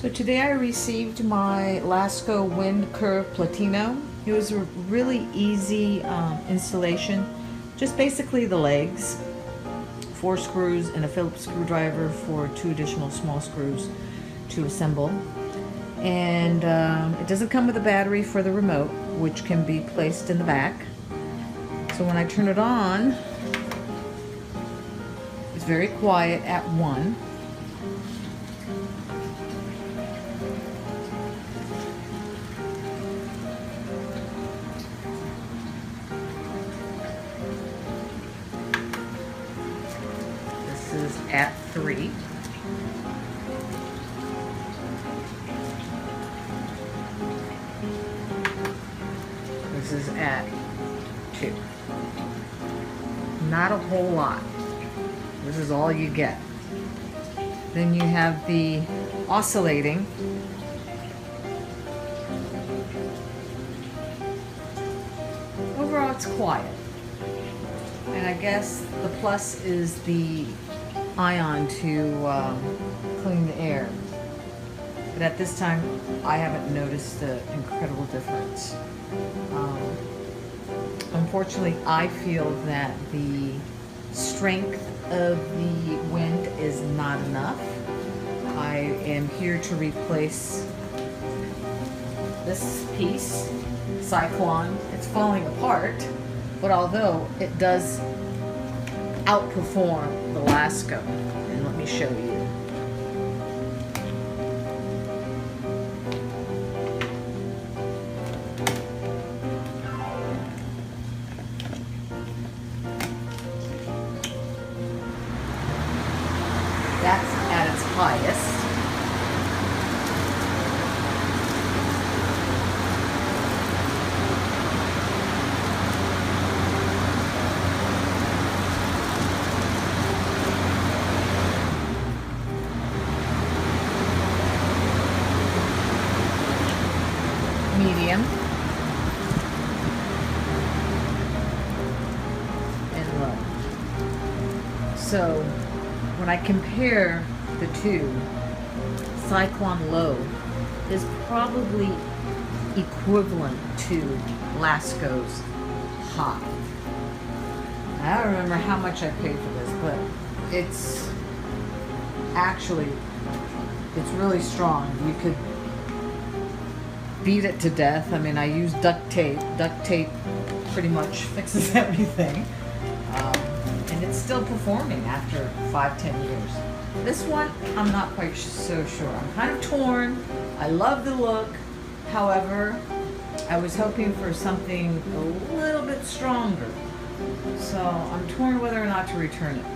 So today I received my Lasko Wind Curve Platino. It was a really easy installation. Just basically the legs, 4 screws and a Phillips screwdriver for 2 additional small screws to assemble. And it doesn't come with a battery for the remote, which can be placed in the back. So when I turn it on, it's very quiet at 1. This is at 3. This is at 2. Not a whole lot. This is all you get. Then you have the oscillating. Overall, it's quiet. And I guess the plus is the ion to clean the air. But at this time, I haven't noticed the incredible difference. Unfortunately, I feel that the strength of the wind is not enough. I am here to replace this piece, Cyclone. It's falling apart, but although it does outperform the Lasko, and let me show you. That's at its highest. Medium. And low. So when I compare the two, Cyclone Low is probably equivalent to Lasko's High. I don't remember how much I paid for this, but it's really strong. You could beat it to death. I mean, I use duct tape. Duct tape pretty much fixes everything. And it's still performing after 5-10 years. This one, I'm not quite so sure. I'm kind of torn. I love the look. However, I was hoping for something a little bit stronger. So I'm torn whether or not to return it.